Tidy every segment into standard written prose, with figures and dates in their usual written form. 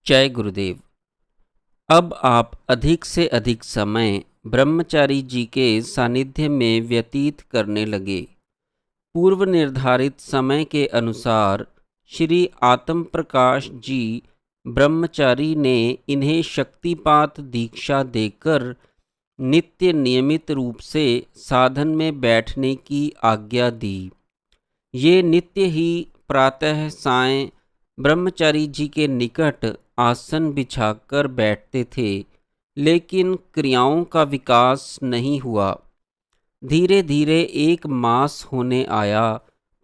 जय गुरुदेव। अब आप अधिक से अधिक समय ब्रह्मचारी जी के सानिध्य में व्यतीत करने लगे। पूर्व निर्धारित समय के अनुसार श्री आत्म प्रकाश जी ब्रह्मचारी ने इन्हें शक्तिपात दीक्षा देकर नित्य नियमित रूप से साधन में बैठने की आज्ञा दी। ये नित्य ही प्रातः सायं ब्रह्मचारी जी के निकट आसन बिछाकर बैठते थे, लेकिन क्रियाओं का विकास नहीं हुआ। धीरे धीरे 1 मास होने आया,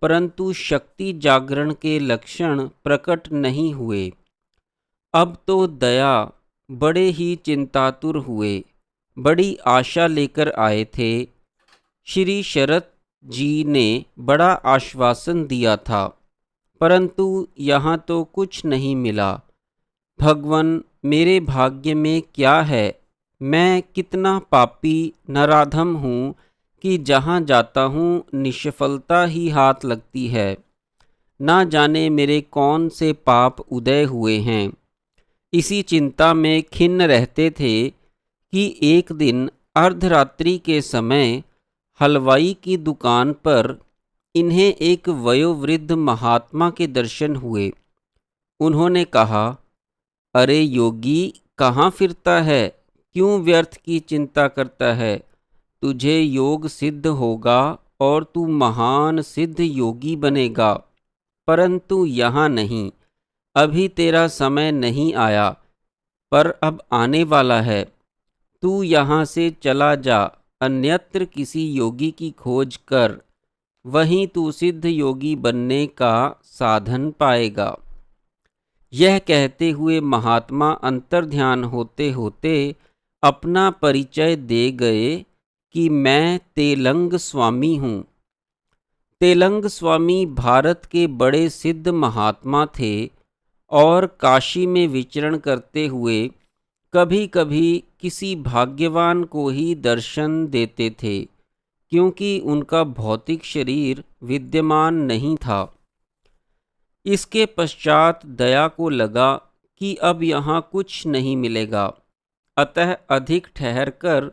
परंतु शक्ति जागरण के लक्षण प्रकट नहीं हुए। अब तो दया बड़े ही चिंतातुर हुए, बड़ी आशा लेकर आए थे। श्री शरत जी ने बड़ा आश्वासन दिया था, परंतु यहाँ तो कुछ नहीं मिला। भगवन, मेरे भाग्य में क्या है? मैं कितना पापी नराधम हूँ कि जहाँ जाता हूँ निष्फलता ही हाथ लगती है। ना जाने मेरे कौन से पाप उदय हुए हैं। इसी चिंता में खिन्न रहते थे कि एक दिन अर्धरात्रि के समय हलवाई की दुकान पर इन्हें एक वयोवृद्ध महात्मा के दर्शन हुए। उन्होंने कहा, अरे योगी, कहाँ फिरता है? क्यों व्यर्थ की चिंता करता है? तुझे योग सिद्ध होगा और तू महान सिद्ध योगी बनेगा, परंतु यहाँ नहीं। अभी तेरा समय नहीं आया, पर अब आने वाला है। तू यहाँ से चला जा, अन्यत्र किसी योगी की खोज कर, वहीं तू सिद्ध योगी बनने का साधन पाएगा। यह कहते हुए महात्मा अंतर्ध्यान होते होते अपना परिचय दे गए कि मैं तेलंग स्वामी हूँ। तेलंग स्वामी भारत के बड़े सिद्ध महात्मा थे और काशी में विचरण करते हुए कभी कभी किसी भाग्यवान को ही दर्शन देते थे, क्योंकि उनका भौतिक शरीर विद्यमान नहीं था। इसके पश्चात दया को लगा कि अब यहाँ कुछ नहीं मिलेगा, अतः अधिक ठहरकर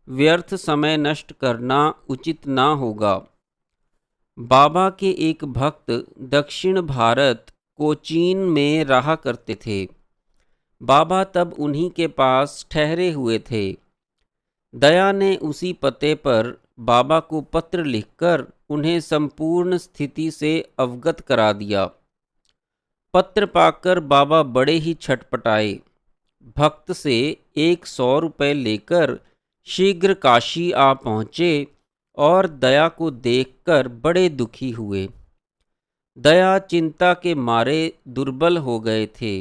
व्यर्थ समय नष्ट करना उचित ना होगा। बाबा के एक भक्त दक्षिण भारत कोचीन में रहा करते थे। बाबा तब उन्हीं के पास ठहरे हुए थे। दया ने उसी पते पर बाबा को पत्र लिखकर उन्हें संपूर्ण स्थिति से अवगत करा दिया। पत्र पाकर बाबा बड़े ही छटपटाए। भक्त से 100 रुपये लेकर शीघ्र काशी आ पहुँचे और दया को देखकर बड़े दुखी हुए। दया चिंता के मारे दुर्बल हो गए थे।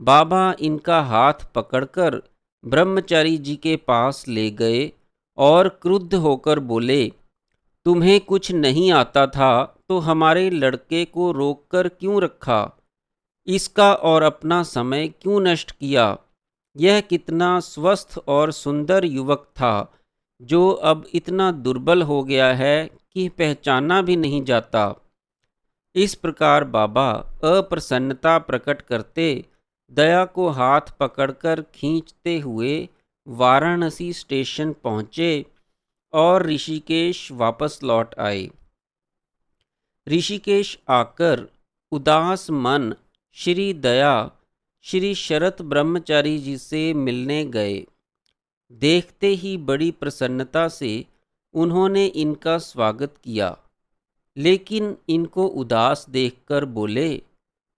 बाबा इनका हाथ पकड़कर ब्रह्मचारी जी के पास ले गए और क्रुद्ध होकर बोले, तुम्हें कुछ नहीं आता था तो हमारे लड़के को रोककर क्यों रखा? इसका और अपना समय क्यों नष्ट किया? यह कितना स्वस्थ और सुंदर युवक था, जो अब इतना दुर्बल हो गया है कि पहचाना भी नहीं जाता। इस प्रकार बाबा अप्रसन्नता प्रकट करते दया को हाथ पकड़कर खींचते हुए वाराणसी स्टेशन पहुँचे और ऋषिकेश वापस लौट आए। ऋषिकेश आकर उदास मन श्री दया श्री शरत ब्रह्मचारी जी से मिलने गए। देखते ही बड़ी प्रसन्नता से उन्होंने इनका स्वागत किया, लेकिन इनको उदास देखकर बोले,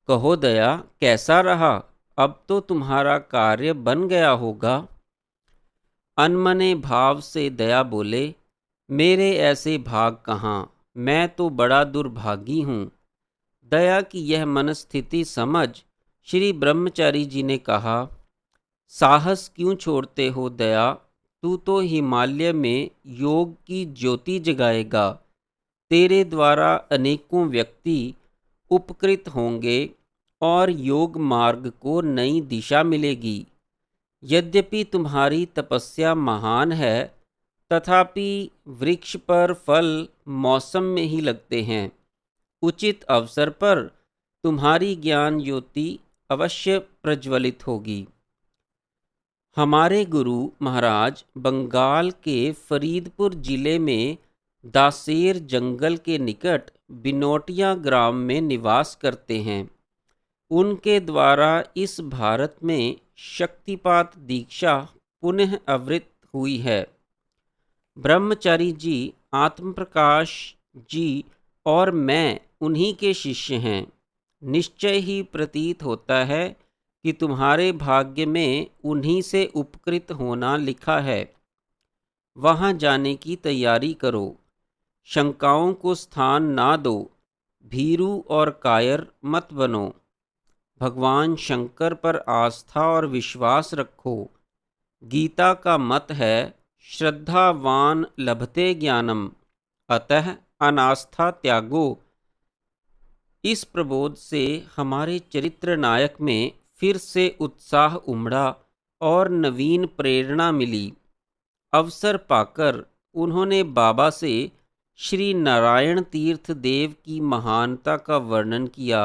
कहो दया, कैसा रहा? अब तो तुम्हारा कार्य बन गया होगा। अनमने भाव से दया बोले, मेरे ऐसे भाग कहाँ, मैं तो बड़ा दुर्भागी हूँ। दया की यह मनस्थिति समझ श्री ब्रह्मचारी जी ने कहा, साहस क्यों छोड़ते हो दया? तू तो हिमालय में योग की ज्योति जगाएगा। तेरे द्वारा अनेकों व्यक्ति उपकृत होंगे और योग मार्ग को नई दिशा मिलेगी। यद्यपि तुम्हारी तपस्या महान है, तथापि वृक्ष पर फल मौसम में ही लगते हैं। उचित अवसर पर तुम्हारी ज्ञान ज्योति अवश्य प्रज्वलित होगी। हमारे गुरु महाराज बंगाल के फरीदपुर जिले में दासेर जंगल के निकट बिनोटिया ग्राम में निवास करते हैं। उनके द्वारा इस भारत में शक्तिपात दीक्षा पुनः आवृत्त हुई है। ब्रह्मचारी जी, आत्मप्रकाश जी और मैं उन्हीं के शिष्य हैं। निश्चय ही प्रतीत होता है कि तुम्हारे भाग्य में उन्हीं से उपकृत होना लिखा है। वहाँ जाने की तैयारी करो। शंकाओं को स्थान ना दो। भीरू और कायर मत बनो। भगवान शंकर पर आस्था और विश्वास रखो। गीता का मत है, श्रद्धावान लभते ज्ञानम, अतः अनास्था त्यागो। इस प्रबोध से हमारे चरित्र नायक में फिर से उत्साह उमड़ा और नवीन प्रेरणा मिली। अवसर पाकर उन्होंने बाबा से श्री नारायण तीर्थ देव की महानता का वर्णन किया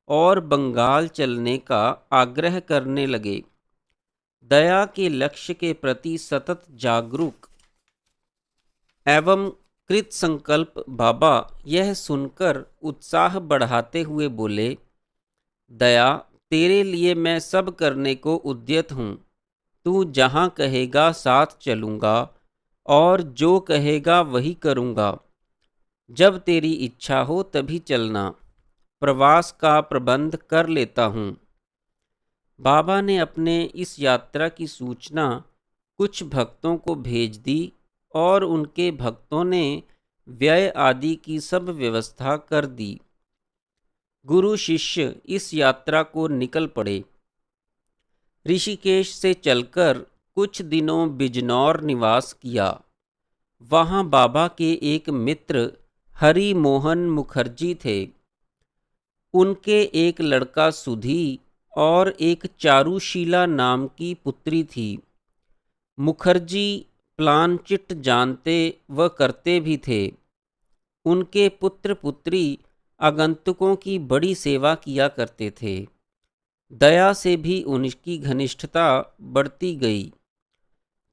और बंगाल चलने का आग्रह करने लगे। दया के लक्ष्य के प्रति सतत जागरूक एवं कृत संकल्प बाबा यह सुनकर उत्साह बढ़ाते हुए बोले, दया, तेरे लिए मैं सब करने को उद्यत हूँ। तू जहाँ कहेगा साथ चलूँगा और जो कहेगा वही करूँगा। जब तेरी इच्छा हो तभी चलना। प्रवास का प्रबंध कर लेता हूँ। बाबा ने अपने इस यात्रा की सूचना कुछ भक्तों को भेज दी और उनके भक्तों ने व्यय आदि की सब व्यवस्था कर दी। गुरु शिष्य इस यात्रा को निकल पड़े। ऋषिकेश से चलकर कुछ दिनों बिजनौर निवास किया। वहाँ बाबा के एक मित्र हरि मोहन मुखर्जी थे। उनके एक लड़का सुधी और एक चारुशीला नाम की पुत्री थी। मुखर्जी प्लानचिट जानते व करते भी थे। उनके पुत्र पुत्री आगंतुकों की बड़ी सेवा किया करते थे। दया से भी उनकी घनिष्ठता बढ़ती गई।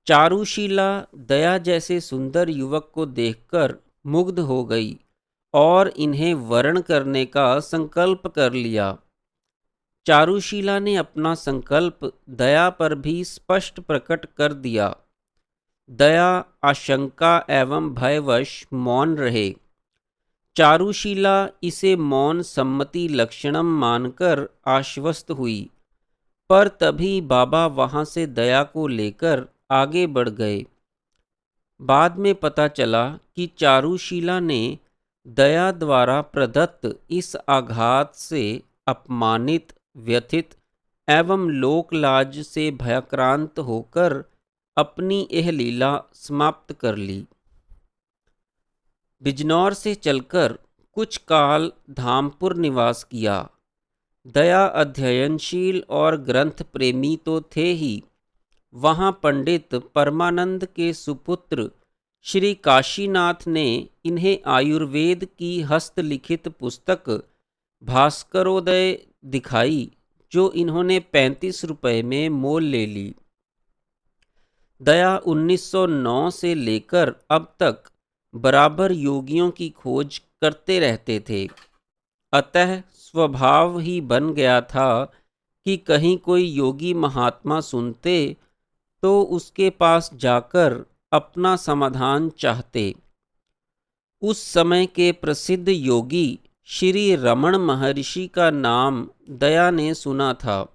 चारुशीला दया जैसे सुंदर युवक को देखकर मुग्ध हो गई और इन्हें वरण करने का संकल्प कर लिया। चारुशीला ने अपना संकल्प दया पर भी स्पष्ट प्रकट कर दिया। दया आशंका एवं भयवश मौन रहे। चारुशीला इसे मौन सम्मति लक्षणम मानकर आश्वस्त हुई, पर तभी बाबा वहाँ से दया को लेकर आगे बढ़ गए। बाद में पता चला कि चारुशीला ने दया द्वारा प्रदत्त इस आघात से अपमानित, व्यथित एवं लोकलाज से भयाक्रांत होकर अपनी यह लीला समाप्त कर ली। बिजनौर से चलकर कुछ काल धामपुर निवास किया। दया अध्ययनशील और ग्रंथ प्रेमी तो थे ही। वहाँ पंडित परमानंद के सुपुत्र श्री काशीनाथ ने इन्हें आयुर्वेद की हस्तलिखित पुस्तक भास्करोदय दिखाई, जो इन्होंने 35 रुपये में मोल ले ली। दया 1909 से लेकर अब तक बराबर योगियों की खोज करते रहते थे। अतः स्वभाव ही बन गया था कि कहीं कोई योगी महात्मा सुनते तो उसके पास जाकर अपना समाधान चाहते। उस समय के प्रसिद्ध योगी श्री रमण महर्षि का नाम दया ने सुना था।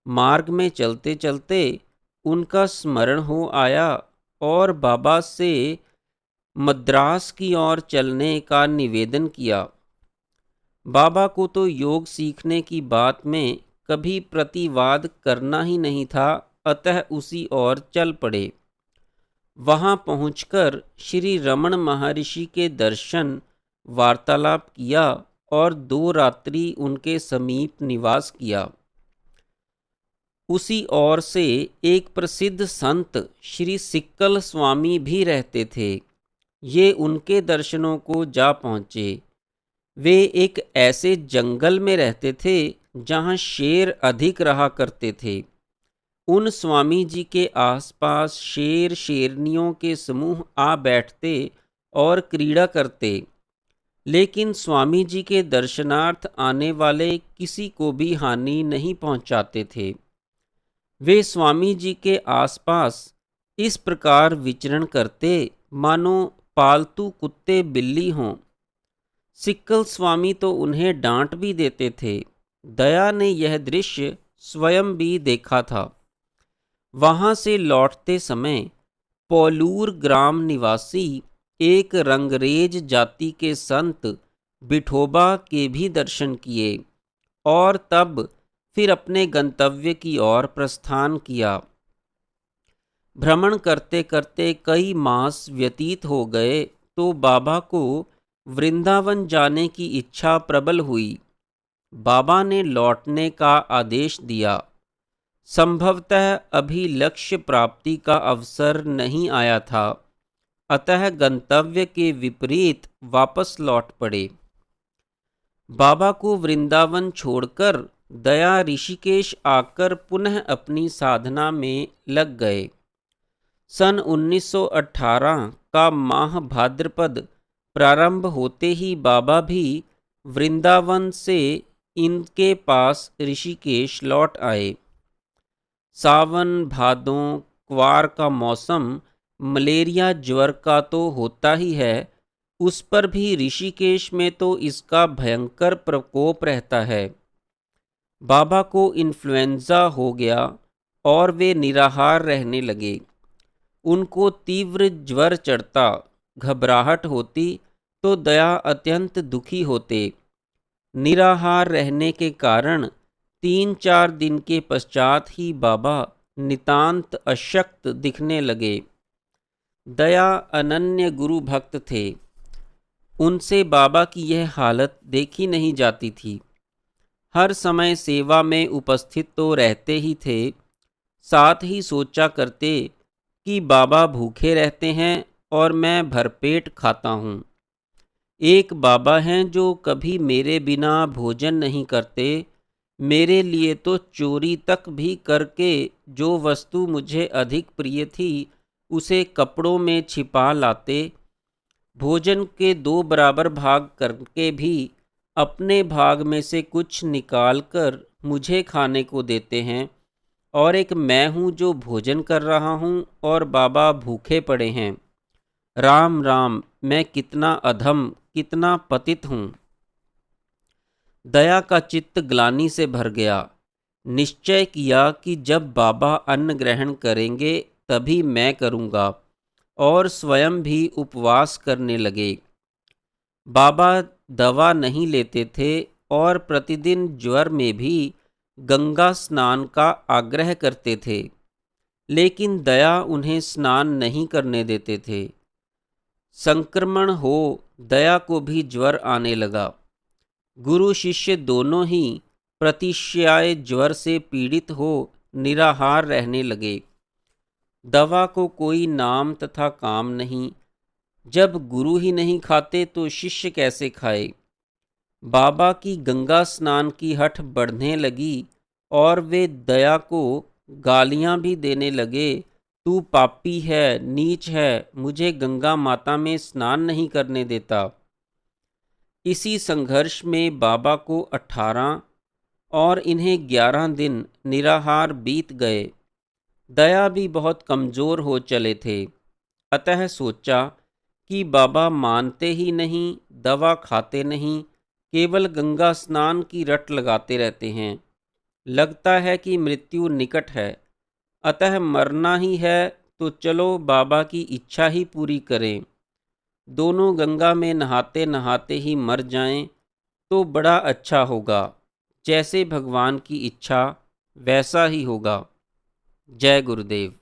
मार्ग में चलते चलते उनका स्मरण हो आया और बाबा से मद्रास की ओर चलने का निवेदन किया। बाबा को तो योग सीखने की बात में कभी प्रतिवाद करना ही नहीं था, अतः उसी ओर चल पड़े। वहाँ पहुंचकर श्री रमण महर्षि के दर्शन वार्तालाप किया और 2 रात्रि उनके समीप निवास किया। उसी ओर से एक प्रसिद्ध संत श्री सिक्कल स्वामी भी रहते थे। ये उनके दर्शनों को जा पहुँचे। वे एक ऐसे जंगल में रहते थे जहाँ शेर अधिक रहा करते थे। उन स्वामी जी के आसपास शेर शेरनियों के समूह आ बैठते और क्रीड़ा करते, लेकिन स्वामी जी के दर्शनार्थ आने वाले किसी को भी हानि नहीं पहुंचाते थे। वे स्वामी जी के आसपास इस प्रकार विचरण करते मानो पालतू कुत्ते बिल्ली हों। सिक्कल स्वामी तो उन्हें डांट भी देते थे। दया ने यह दृश्य स्वयं भी देखा था। वहां से लौटते समय पौलूर ग्राम निवासी एक रंगरेज जाति के संत विठोबा के भी दर्शन किए और तब फिर अपने गंतव्य की ओर प्रस्थान किया। भ्रमण करते करते कई मास व्यतीत हो गए तो बाबा को वृंदावन जाने की इच्छा प्रबल हुई। बाबा ने लौटने का आदेश दिया। संभवतः अभी लक्ष्य प्राप्ति का अवसर नहीं आया था, अतः गंतव्य के विपरीत वापस लौट पड़े। बाबा को वृंदावन छोड़कर दया ऋषिकेश आकर पुनः अपनी साधना में लग गए। सन 1918 का माह भाद्रपद प्रारंभ होते ही बाबा भी वृंदावन से इनके पास ऋषिकेश लौट आए। सावन भादों क्वार का मौसम मलेरिया ज्वर का तो होता ही है, उस पर भी ऋषिकेश में तो इसका भयंकर प्रकोप रहता है। बाबा को इन्फ्लुएंजा हो गया और वे निराहार रहने लगे। उनको तीव्र ज्वर चढ़ता, घबराहट होती तो दया अत्यंत दुखी होते। निराहार रहने के कारण 3-4 दिन के पश्चात ही बाबा नितांत अशक्त दिखने लगे। दया अनन्य गुरु भक्त थे। उनसे बाबा की यह हालत देखी नहीं जाती थी। हर समय सेवा में उपस्थित तो रहते ही थे, साथ ही सोचा करते कि बाबा भूखे रहते हैं और मैं भरपेट खाता हूँ। एक बाबा हैं जो कभी मेरे बिना भोजन नहीं करते, मेरे लिए तो चोरी तक भी करके जो वस्तु मुझे अधिक प्रिय थी उसे कपड़ों में छिपा लाते। भोजन के 2 बराबर भाग करके भी अपने भाग में से कुछ निकाल कर मुझे खाने को देते हैं, और एक मैं हूँ जो भोजन कर रहा हूँ और बाबा भूखे पड़े हैं। राम राम, मैं कितना अधम, कितना पतित हूँ। दया का चित्त ग्लानि से भर गया। निश्चय किया कि जब बाबा अन्न ग्रहण करेंगे तभी मैं करूँगा, और स्वयं भी उपवास करने लगे। बाबा दवा नहीं लेते थे और प्रतिदिन ज्वर में भी गंगा स्नान का आग्रह करते थे, लेकिन दया उन्हें स्नान नहीं करने देते थे। संक्रमण हो दया को भी ज्वर आने लगा। गुरु शिष्य दोनों ही प्रतिश्याय ज्वर से पीड़ित हो निराहार रहने लगे। दवा को कोई नाम तथा काम नहीं। जब गुरु ही नहीं खाते तो शिष्य कैसे खाए। बाबा की गंगा स्नान की हठ बढ़ने लगी और वे दया को गालियां भी देने लगे। तू पापी है, नीच है, मुझे गंगा माता में स्नान नहीं करने देता। इसी संघर्ष में बाबा को 18 और इन्हें 11 दिन निराहार बीत गए। दया भी बहुत कमज़ोर हो चले थे, अतः सोचा कि बाबा मानते ही नहीं, दवा खाते नहीं, केवल गंगा स्नान की रट लगाते रहते हैं। लगता है कि मृत्यु निकट है, अतः मरना ही है तो चलो बाबा की इच्छा ही पूरी करें। दोनों गंगा में नहाते नहाते ही मर जाएं तो बड़ा अच्छा होगा। जैसे भगवान की इच्छा वैसा ही होगा। जय गुरुदेव।